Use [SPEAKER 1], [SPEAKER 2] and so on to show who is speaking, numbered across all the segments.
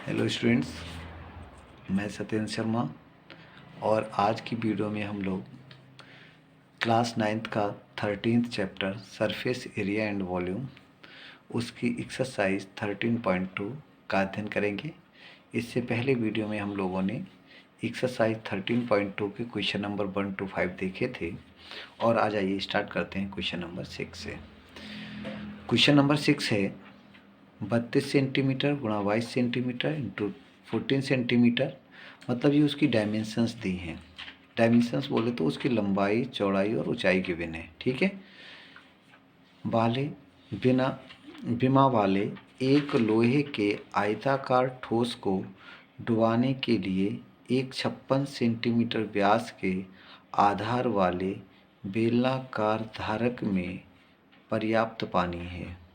[SPEAKER 1] Hello students, मैं सत्येंद्र शर्मा और आज की वीडियो में हम लोग क्लास 9th का 13th chapter surface area and volume उसकी एक्सरसाइज 13.2 का अध्ययन करेंगे। इससे पहले वीडियो में हम लोगों ने एक्सरसाइज 13.2 के क्वेश्चन नंबर 1 to 5 देखे थे और आज आइए स्टार्ट करते हैं क्वेश्चन नंबर 6 से। क्वेश्चन नंबर 6 है 32 सेंटीमीटर गुणा 22 सेंटीमीटर इंटू 14 सेंटीमीटर, मतलब ये उसकी डायमेंशंस दी हैं। डायमेंशंस बोले तो उसकी लंबाई, चौड़ाई और ऊंचाई गिवन है। ठीक है। बिना वाले एक लोहे के आयताकार ठोस को डुबाने के लिए एक 56 सेंटीमीटर व्यास के आधार वाले बेलनाकार धारक में पर्याप्त पानी है।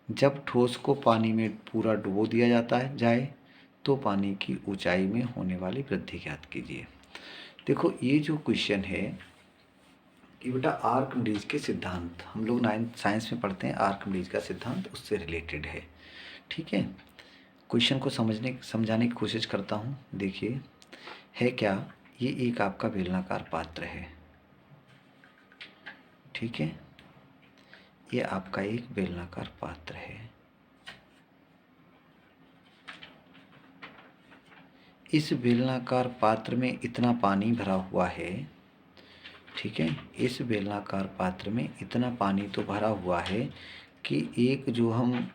[SPEAKER 1] जब ठोस को पानी में पूरा डुबो दिया जाए तो पानी की ऊंचाई में होने वाली वृद्धि ज्ञात कीजिए। देखो, ये जो क्वेश्चन है कि बेटा आर्किमिडीज के सिद्धांत, हम लोग 9th साइंस में पढ़ते हैं, आर्किमिडीज का सिद्धांत उससे रिलेटेड है। ठीक है। क्वेश्चन को समझाने की कोशिश करता हूँ। देखिए, है क्या, ये एक आपका बेलनाकार पात्र है। ठीक है, ये आपका एक बेलनाकार पात्र है। इस बेलनाकार पात्र में इतना पानी भरा हुआ है। ठीक है, इस बेलनाकार पात्र में इतना पानी तो भरा हुआ है कि एक जो हम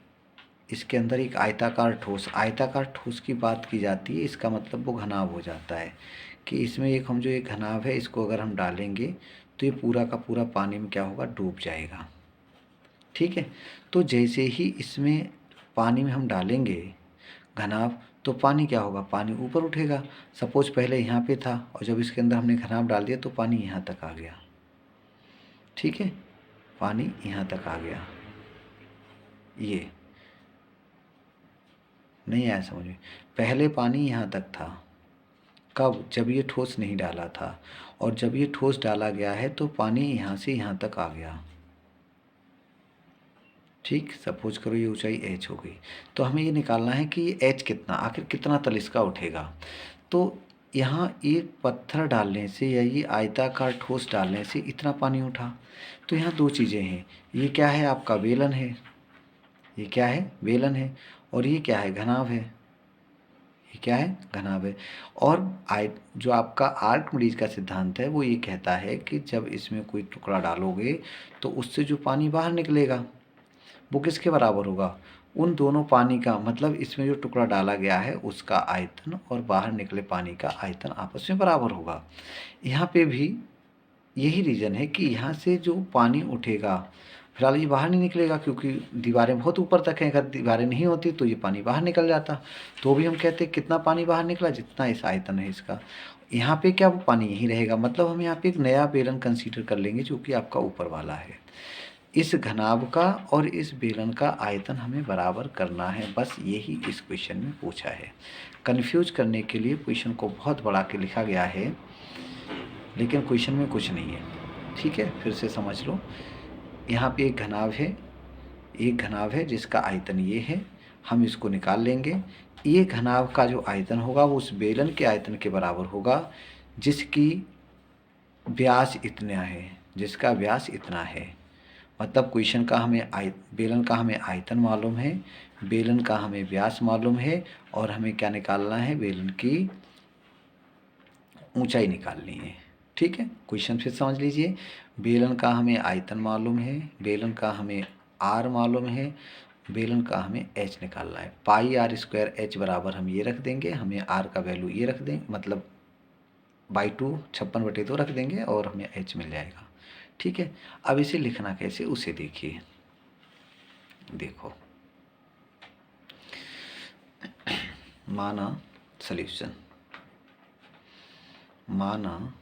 [SPEAKER 1] इसके अंदर एक आयताकार ठोस की बात की जाती है। इसका मतलब वो घनाभ हो जाता है कि इसमें एक हम जो एक घनाभ है इसको अगर हम डालेंगे तो ये पूरा का पूरा पानी में क्या होगा, डूब जाएगा। ठीक है। तो जैसे ही इसमें पानी में हम डालेंगे घनाभ, तो पानी क्या होगा, पानी ऊपर उठेगा। सपोज पहले यहाँ पे था और जब इसके अंदर हमने घनाभ डाल दिया तो पानी यहाँ तक आ गया। ठीक है, पानी यहाँ तक आ गया। ये नहीं आया समझ में। पहले पानी यहाँ तक था, कब, जब ये ठोस नहीं डाला था, और जब ये ठोस डाला गया है तो पानी यहाँ से यहाँ तक आ गया। ठीक, सपोज करो ये ऊंचाई h हो गई, तो हमें ये निकालना है कि ये h कितना, आखिर कितना तल इसका उठेगा। तो यहाँ एक पत्थर डालने से या ये आयताकार ठोस डालने से इतना पानी उठा। तो यहाँ दो चीज़ें हैं, ये क्या है, आपका बेलन है, ये क्या है, बेलन है, और ये क्या है, घनाभ है। ये क्या है, घनाभ है। और जो आपका आर्किमिडीज का सिद्धांत है वो ये कहता है कि जब इसमें कोई टुकड़ा डालोगे तो उससे जो पानी बाहर निकलेगा वो किसके बराबर होगा, उन दोनों पानी का, मतलब इसमें जो टुकड़ा डाला गया है उसका आयतन और बाहर निकले पानी का आयतन आपस में बराबर होगा। यहाँ पे भी यही रीज़न है कि यहाँ से जो पानी उठेगा, फिलहाल ये बाहर नहीं निकलेगा क्योंकि दीवारें बहुत ऊपर तक हैं। अगर दीवारें नहीं होती तो ये पानी बाहर निकल जाता। तो भी हम कहते हैं कितना पानी बाहर निकला, जितना इस आयतन है इसका। यहाँ पे क्या, वो पानी यहीं रहेगा। मतलब हम यहाँ पे एक नया बेलन कंसीडर कर लेंगे जो कि आपका ऊपर वाला है। इस घनाभ का और इस बेलन का आयतन हमें बराबर करना है, बस यही इस क्वेश्चन में पूछा है। कन्फ्यूज करने के लिए क्वेश्चन को बहुत बढ़ा के लिखा गया है, लेकिन क्वेश्चन में कुछ नहीं है। ठीक है, फिर से समझ लो। यहाँ पे एक घनाभ है जिसका आयतन ये है, हम इसको निकाल लेंगे। ये घनाभ का जो आयतन होगा वो उस बेलन के आयतन के बराबर होगा जिसका व्यास इतना है। मतलब क्वेश्चन का हमें बेलन का हमें आयतन मालूम है, बेलन का हमें व्यास मालूम है, और हमें क्या निकालना है, बेलन की ऊंचाई निकालनी है। ठीक है, क्वेश्चन फिर समझ लीजिए। बेलन का हमें आयतन मालूम है, बेलन का हमें आर मालूम है, बेलन का हमें एच निकालना है। पाई आर स्क्वायर एच बराबर हम ये रख देंगे, हमें आर का वैल्यू ये रख देंगे, मतलब बाई 2 56/2 रख देंगे और हमें एच मिल जाएगा। ठीक है, अब इसे लिखना कैसे उसे देखिए। देखो, माना सॉल्यूशन, माना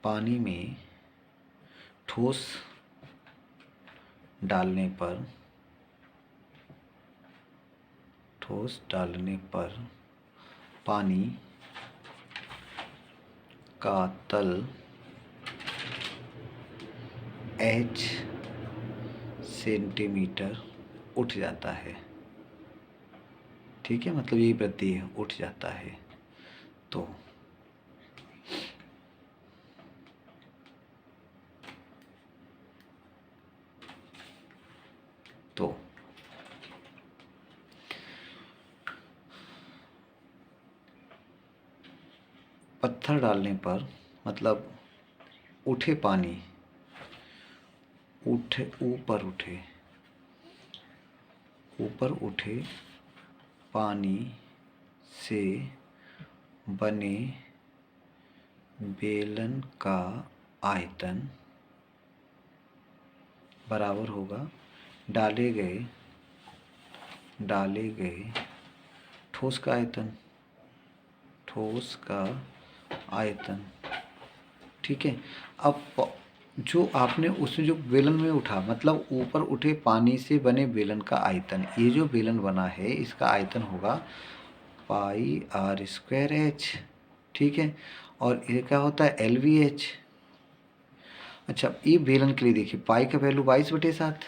[SPEAKER 1] पानी में ठोस डालने पर पानी का तल h सेंटीमीटर उठ जाता है। ठीक है, मतलब यही वृद्धि है, उठ जाता है। तो तो पत्थर डालने पर मतलब उठे पानी, उठे ऊपर उठे, ऊपर उठे पानी से बने बेलन का आयतन बराबर होगा डाले गए ठोस का आयतन, ठोस का आयतन। ठीक है, अब जो आपने उसमें जो बेलन में उठा, मतलब ऊपर उठे पानी से बने बेलन का आयतन, ये जो बेलन बना है इसका आयतन होगा पाई आर स्क्वायर एच। ठीक है, और ये क्या होता है LVH। अच्छा, ये बेलन के लिए देखिए, पाई का वैल्यू 22/7,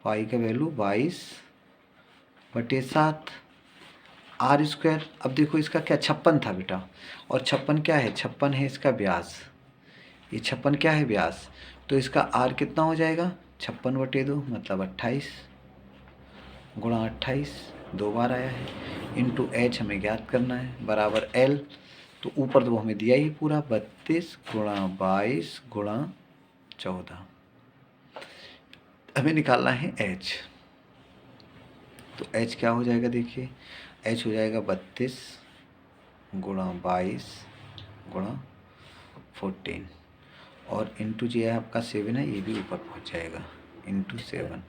[SPEAKER 1] पाई का वैल्यू 22/7 आर स्क्वायर। अब देखो इसका क्या 56 था बेटा, और 56 क्या है, 56 है इसका व्यास, ये 56 क्या है व्यास, तो इसका आर कितना हो जाएगा 56/2 मतलब 28 गुणा 28, 2 बार आया है, इंटू एच हमें ज्ञात करना है बराबर एल, तो ऊपर तो हमें दिया ही पूरा 32 गुणा 22 गुणा 14, हमें निकालना है एच। तो एच क्या हो जाएगा देखिए, एच हो जाएगा 32 गुणा 22 गुणा 14, और इंटू जो है आपका 7 है, ये भी ऊपर पहुंच जाएगा, इंटू 7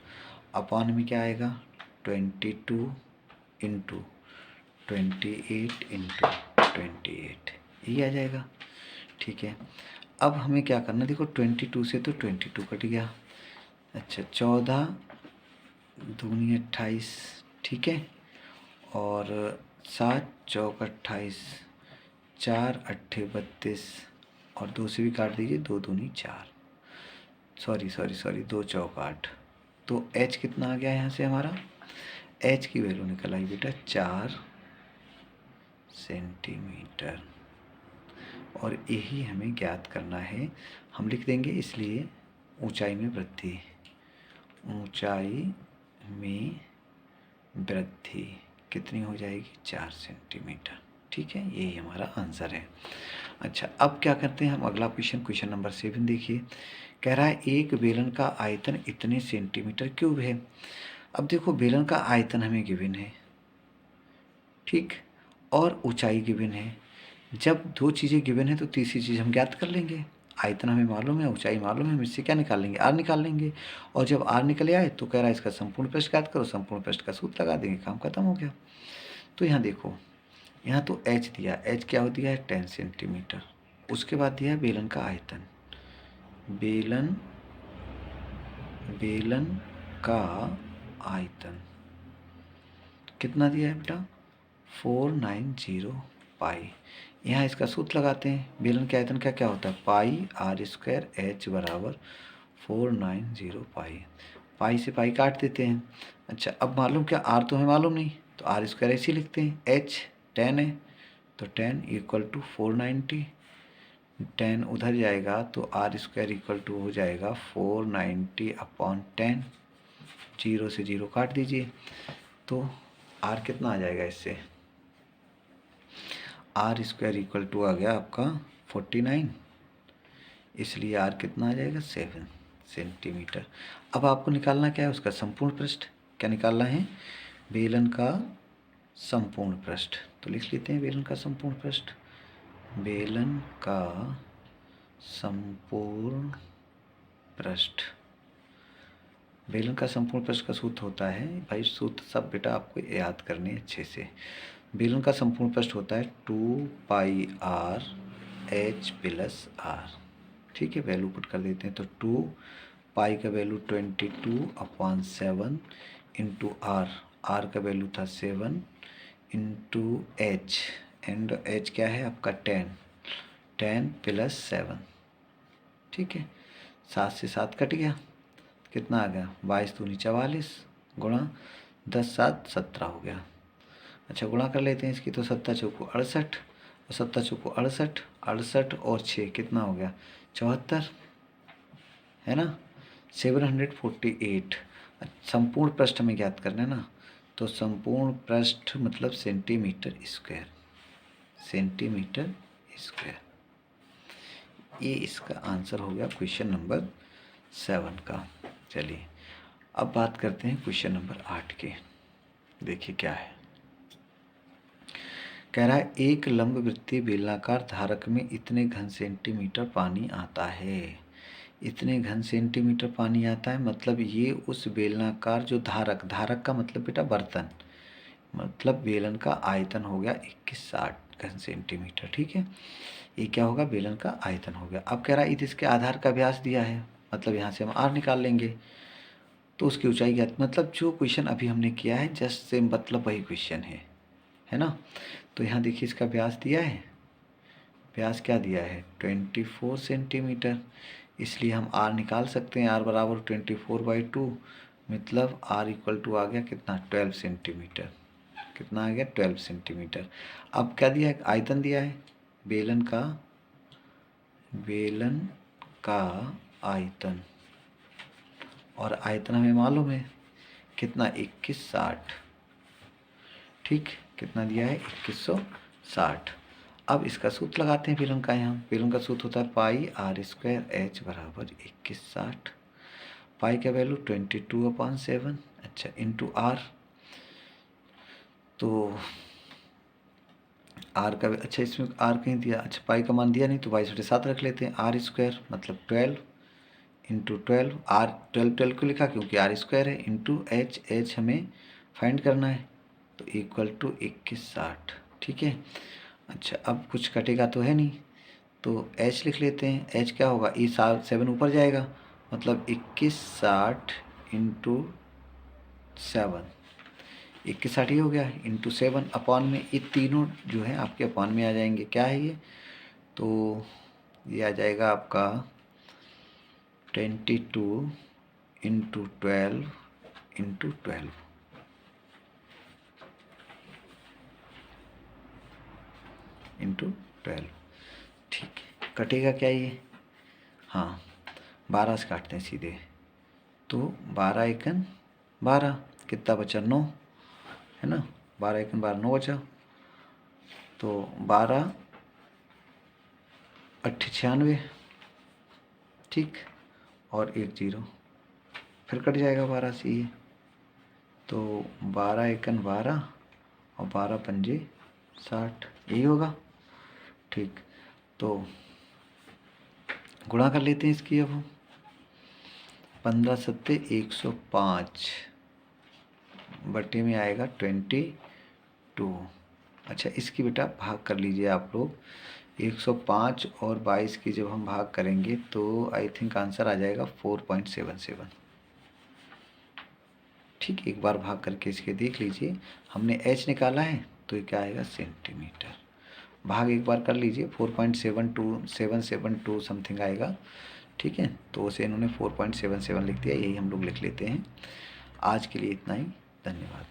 [SPEAKER 1] अपॉन में क्या आएगा 22 इंटू 28 इंटू 28, यही आ जाएगा। ठीक है, अब हमें क्या करना, देखो 22 से तो 22 कट गया। अच्छा, 14 दूनी 28, ठीक है, और 7 चौक 28, 4 अट्ठे 32, और 2 से भी काट दीजिए, 2 दूनी 4, सॉरी 2 चौक 8। तो एच कितना आ गया यहाँ से हमारा, एच की वैल्यू निकल आई बेटा 4 सेंटीमीटर, और यही हमें ज्ञात करना है। हम लिख देंगे इसलिए ऊंचाई में वृद्धि, ऊंचाई में वृद्धि कितनी हो जाएगी 4 सेंटीमीटर। ठीक है, यही हमारा आंसर है। अच्छा, अब क्या करते हैं हम, अगला क्वेश्चन नंबर 7 देखिए, कह रहा है एक बेलन का आयतन इतने सेंटीमीटर क्यूब है। अब देखो बेलन का आयतन हमें गिवन है, ठीक, और ऊंचाई गिवन है। जब दो चीज़ें गिवन है तो तीसरी चीज़ हम ज्ञात कर लेंगे, आयतन हमें मालूम है, ऊंचाई मालूम है, हम इससे क्या निकाल लेंगे, आर निकाल लेंगे। और जब आर निकल आए तो कह रहा है इसका संपूर्ण पृष्ठ ज्ञात करो, संपूर्ण पृष्ठ का सूत्र लगा देंगे, काम खत्म हो गया। तो यहाँ देखो, यहाँ तो एच दिया, एच क्या हो दिया है 10 सेंटीमीटर, उसके बाद दिया है बेलन का आयतन, बेलन का आयतन कितना दिया है बेटा 490 पाई। यहाँ इसका सूत्र लगाते हैं, बेलन के आयतन का क्या होता है पाई आर स्क्वायर एच बराबर 490 पाई, पाई से पाई काट देते हैं। अच्छा, अब मालूम क्या, आर तो हमें मालूम नहीं, तो आर स्क्वायर ऐसे ही लिखते हैं, एच 10 है तो 10 इक्वल टू 490, 10 उधर जाएगा तो आर स्क्वायर इक्वल टू हो जाएगा 490 अपॉन 10, 0 से 0 काट दीजिए, तो आर कितना आ जाएगा इससे, आर स्क्वायर इक्वल टू आ गया आपका 49, इसलिए आर कितना आ जाएगा 7 सेंटीमीटर। अब आपको निकालना क्या है उसका संपूर्ण पृष्ठ, क्या निकालना है बेलन का संपूर्ण पृष्ठ, तो लिख लेते हैं बेलन का संपूर्ण पृष्ठ, बेलन का संपूर्ण पृष्ठ, बेलन का संपूर्ण पृष्ठ का सूत्र होता है, भाई सूत्र सब बेटा आपको याद करने अच्छे से, बेलन का संपूर्ण पृष्ठ होता है 2 पाई आर एच प्लस आर। ठीक है, वैल्यू पुट कर देते हैं, तो 2 पाई का वैल्यू 22/7 इंटू आर, आर का वैल्यू था 7 इंटू एच, एंड एच क्या है आपका 10 प्लस 7। ठीक है, 7 से 7 कट गया, कितना आ गया 22 दूनी 44 गुणा 10 7 17 हो गया। अच्छा गुणा कर लेते हैं इसकी, तो 7 चौको 68 और 7 चौको 68, 68 और 6 कितना हो गया 74, है ना 748। संपूर्ण पृष्ठ में ज्ञात करना है ना, तो संपूर्ण पृष्ठ मतलब सेंटीमीटर स्क्वायर, सेंटीमीटर स्क्वायर। ये इसका आंसर हो गया क्वेश्चन नंबर 7 का। चलिए अब बात करते हैं क्वेश्चन नंबर 8 के। देखिए क्या है, कह रहा है एक लंबवृत्तीय बेलनाकार धारक में इतने घन सेंटीमीटर पानी आता है। इतने घन सेंटीमीटर पानी आता है मतलब ये उस बेलनाकार जो धारक, धारक का मतलब बेटा बर्तन, मतलब बेलन का आयतन हो गया 2160 घन सेंटीमीटर। ठीक है, ये क्या होगा बेलन का आयतन हो गया। अब कह रहा है इसके आधार का व्यास दिया है, मतलब यहाँ से हम आर निकाल लेंगे, तो उसकी ऊंचाई ज्ञात, मतलब जो क्वेश्चन अभी हमने किया है जस्ट सेम, मतलब वही क्वेश्चन है ना। तो यहाँ देखिए इसका व्यास दिया है, व्यास क्या दिया है 24 सेंटीमीटर, इसलिए हम आर निकाल सकते हैं। आर बराबर 24/2, मतलब आर इक्वल टू आ गया कितना 12 सेंटीमीटर। कितना आ गया 12 सेंटीमीटर। अब क्या दिया है आयतन दिया है बेलन का, बेलन का आयतन, और आयतन हमें मालूम है कितना 2160। ठीक, कितना दिया है 2160। अब इसका सूत्र लगाते हैं बेलन का। यहाँ बेलन का सूत्र होता है पाई आर स्क्वायर एच बराबर 2160। पाई का वैल्यू 22/7, अच्छा इंटू आर, तो आर का, अच्छा इसमें आर कहीं दिया, अच्छा पाई का मान दिया नहीं तो 22/7 रख लेते हैं। आर स्क्वायर मतलब 12 इंटू 12, आर 12 को लिखा क्योंकि आर स्क्वायर है, इंटू एच, एच हमें फाइंड करना है, तो इक्वल टू 2160। ठीक है, अच्छा अब कुछ कटेगा तो है नहीं, तो एच लिख लेते हैं। एच क्या होगा, ई 7 ऊपर जाएगा, मतलब 2160 इंटू 7, 2160 ही हो गया, इंटू 7 अपॉन में, ये तीनों जो है आपके अपॉन में आ जाएंगे। क्या है ये, तो ये आ जाएगा आपका 22 इंटू 12 इंटू 12, इंटू 12। ठीक है, कटेगा क्या ये, हाँ 12 से काटते हैं सीधे, तो 12 एकन 12, कितना बचा 9, है ना 12 एकन 12, 9 बचा, तो 12 8 96, ठीक, और 1 0, फिर कट जाएगा 12 से ये, तो 12 एकन 12 और 12 पंजे 60, यही होगा। ठीक, तो गुणा कर लेते हैं इसकी। अब हम 15 सत्ते 105 बटे में आएगा 22। अच्छा इसकी बेटा भाग कर लीजिए आप लोग, 105 और 22 की जब हम भाग करेंगे तो आई थिंक आंसर आ जाएगा 4.77। ठीक, एक बार भाग करके इसके देख लीजिए, हमने एच निकाला है तो ये क्या आएगा सेंटीमीटर। भाग एक बार कर लीजिए, 4.72772 समथिंग आएगा। ठीक है, तो उसे इन्होंने 4.77 लिख दिया, यही हम लोग लिख लेते हैं। आज के लिए इतना ही, धन्यवाद।